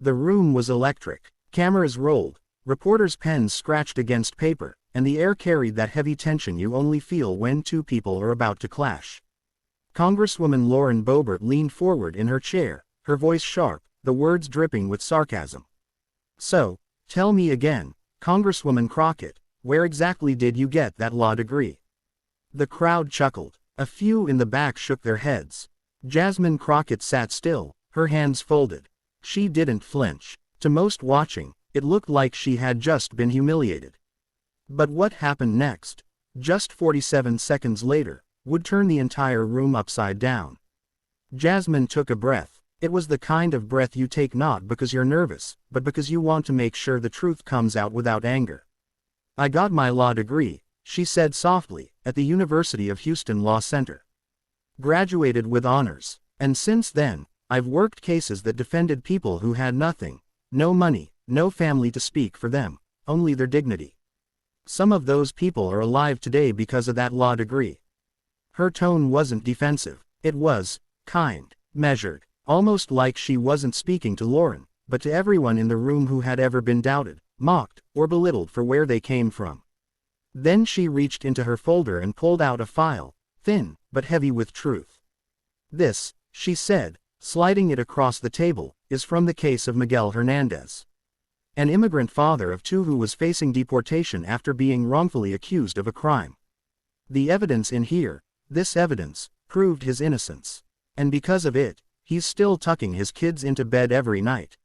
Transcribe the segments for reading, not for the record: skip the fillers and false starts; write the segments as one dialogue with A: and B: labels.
A: The room was electric. Cameras rolled, reporters' pens scratched against paper, and the air carried that heavy tension you only feel when two people are about to clash. Congresswoman Lauren Boebert leaned forward in her chair, her voice sharp, the words dripping with sarcasm. "So, tell me again, Congresswoman Crockett, where exactly did you get that law degree?" The crowd chuckled. A few in the back shook their heads. Jasmine Crockett sat still, her hands folded. She didn't flinch. To most watching, it looked like she had just been humiliated. But what happened next, just 47 seconds later, would turn the entire room upside down. Jasmine took a breath. It was the kind of breath you take not because you're nervous, but because you want to make sure the truth comes out without anger. "I got my law degree," she said softly, "at the University of Houston Law Center. Graduated with honors. And since then, I've worked cases that defended people who had nothing, no money, no family to speak for them, only their dignity. Some of those people are alive today because of that law degree." Her tone wasn't defensive. It was kind, measured, almost like she wasn't speaking to Lauren, but to everyone in the room who had ever been doubted, mocked, or belittled for where they came from. Then she reached into her folder and pulled out a file, thin, but heavy with truth. "This," she said, sliding it across the table, "is from the case of Miguel Hernandez. An immigrant father of two who was facing deportation after being wrongfully accused of a crime. The evidence in here, this evidence, proved his innocence. And because of it, he's still tucking his kids into bed every night."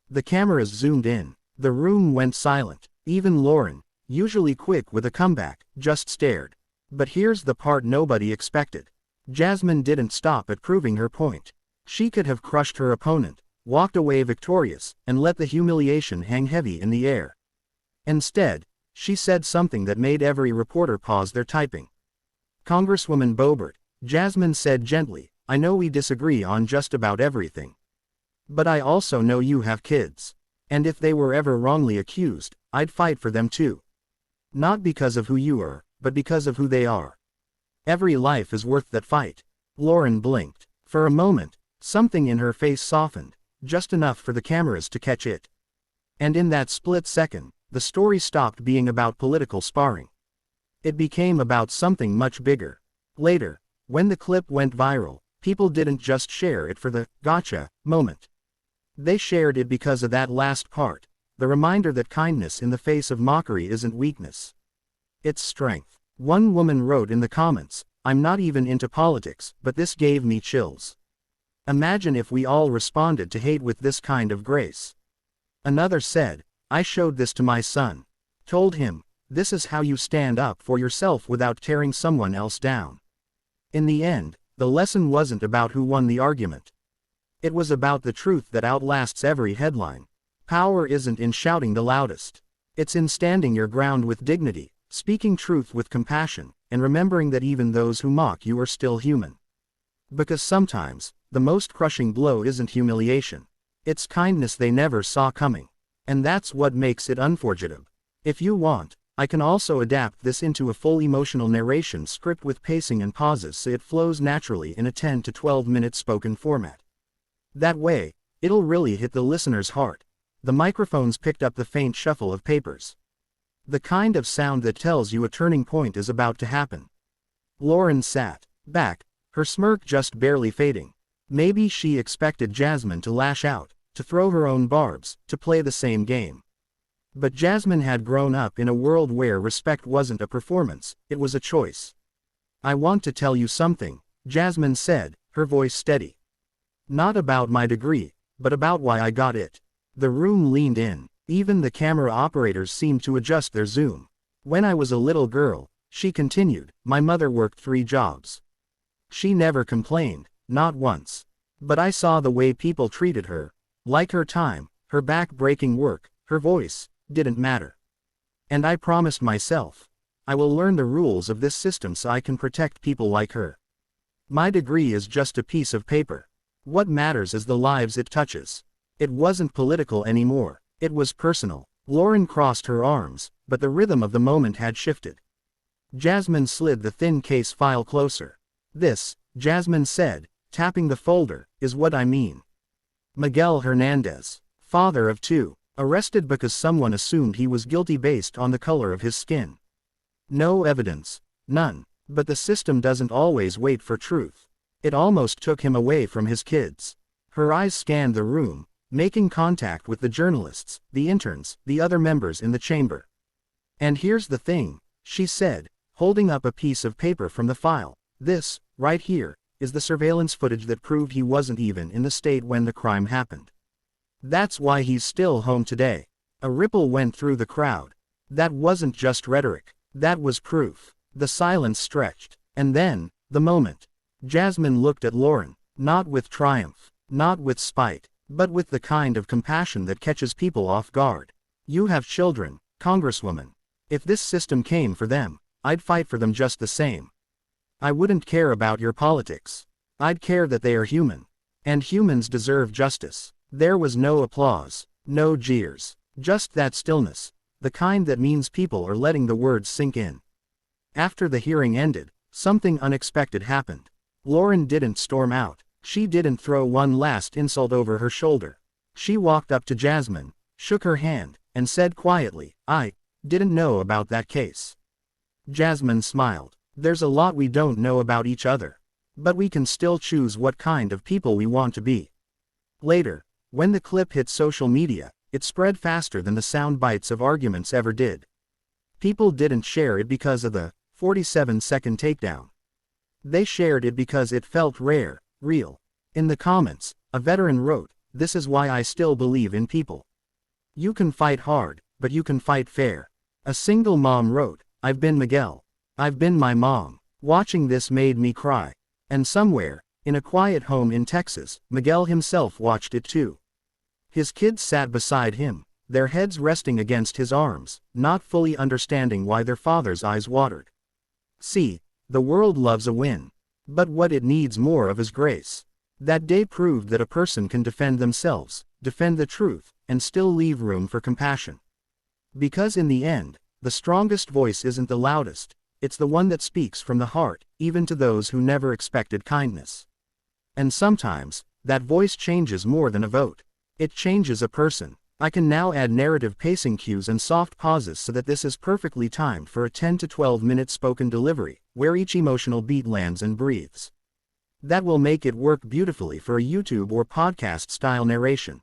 A: The cameras zoomed in. The room went silent. Even Lauren, usually quick with a comeback, just stared. But here's the part nobody expected. Jasmine didn't stop at proving her point. She could have crushed her opponent, walked away victorious, and let the humiliation hang heavy in the air. Instead, she said something that made every reporter pause their typing. "Congresswoman Boebert," Jasmine said gently, "I know we disagree on just about everything. But I also know you have kids. And if they were ever wrongly accused, I'd fight for them too. Not because of who you are, but because of who they are. Every life is worth that fight." Lauren blinked. For a moment, something in her face softened, just enough for the cameras to catch it. And in that split second, the story stopped being about political sparring. It became about something much bigger. Later, when the clip went viral, people didn't just share it for the "gotcha" moment. They shared it because of that last part, the reminder that kindness in the face of mockery isn't weakness. It's strength. One woman wrote in the comments, "I'm not even into politics, but this gave me chills. Imagine if we all responded to hate with this kind of grace." Another said, "I showed this to my son. Told him, this is how you stand up for yourself without tearing someone else down." In the end, the lesson wasn't about who won the argument. It was about the truth that outlasts every headline. Power isn't in shouting the loudest. It's in standing your ground with dignity, speaking truth with compassion, and remembering that even those who mock you are still human. Because sometimes, the most crushing blow isn't humiliation. It's kindness they never saw coming. And that's what makes it unforgettable. If you want, I can also adapt this into a full emotional narration script with pacing and pauses so it flows naturally in a 10 to 12-minute spoken format. That way, it'll really hit the listener's heart. The microphones picked up the faint shuffle of papers. The kind of sound that tells you a turning point is about to happen. Lauren sat back, her smirk just barely fading. Maybe she expected Jasmine to lash out, to throw her own barbs, to play the same game. But Jasmine had grown up in a world where respect wasn't a performance, it was a choice. "I want to tell you something," Jasmine said, her voice steady. "Not about my degree, but about why I got it." The room leaned in. Even the camera operators seemed to adjust their zoom. "When I was a little girl," she continued, "my mother worked 3 jobs. She never complained, not once. But I saw the way people treated her. Like her time, her back-breaking work, her voice, didn't matter. And I promised myself, I will learn the rules of this system so I can protect people like her. My degree is just a piece of paper. What matters is the lives it touches." It wasn't political anymore. It was personal. Lauren crossed her arms, but the rhythm of the moment had shifted. Jasmine slid the thin case file closer. "This," Jasmine said, tapping the folder, "is what I mean. Miguel Hernandez. Father of 2. Arrested because someone assumed he was guilty based on the color of his skin. No evidence. None. But the system doesn't always wait for truth. It almost took him away from his kids. Her eyes scanned the room, making contact with the journalists, the interns, the other members in the chamber. And here's the thing, she said, holding up a piece of paper from the file. This, right here, is the surveillance footage that proved he wasn't even in the state when the crime happened. That's why he's still home today. A ripple went through the crowd. That wasn't just rhetoric. That was proof. The silence stretched. And then, the moment. Jasmine looked at Lauren, not with triumph, not with spite, but with the kind of compassion that catches people off guard. You have children, Congresswoman. If this system came for them, I'd fight for them just the same. I wouldn't care about your politics. I'd care that they are human. And humans deserve justice. There was no applause, no jeers, just that stillness, the kind that means people are letting the words sink in. After the hearing ended, something unexpected happened. Lauren didn't storm out. She didn't throw one last insult over her shoulder. She walked up to Jasmine, shook her hand, and said quietly, "I didn't know about that case." Jasmine smiled. There's a lot we don't know about each other. But we can still choose what kind of people we want to be. Later, when the clip hit social media, it spread faster than the sound bites of arguments ever did. People didn't share it because of the 47-second takedown. They shared it because it felt rare, real. In the comments, a veteran wrote, "This is why I still believe in people. You can fight hard, but you can fight fair." A single mom wrote, "I've been Miguel. I've been my mom. Watching this made me cry." And somewhere, in a quiet home in Texas, Miguel himself watched it too. His kids sat beside him, their heads resting against his arms, not fully understanding why their father's eyes watered. See, the world loves a win. But what it needs more of is grace. That day proved that a person can defend themselves, defend the truth, and still leave room for compassion. Because in the end, the strongest voice isn't the loudest, it's the one that speaks from the heart, even to those who never expected kindness. And sometimes, that voice changes more than a vote. It changes a person. I can now add narrative pacing cues and soft pauses so that this is perfectly timed for a 10 to 12 minute spoken delivery, where each emotional beat lands and breathes. That will make it work beautifully for a YouTube or podcast style narration.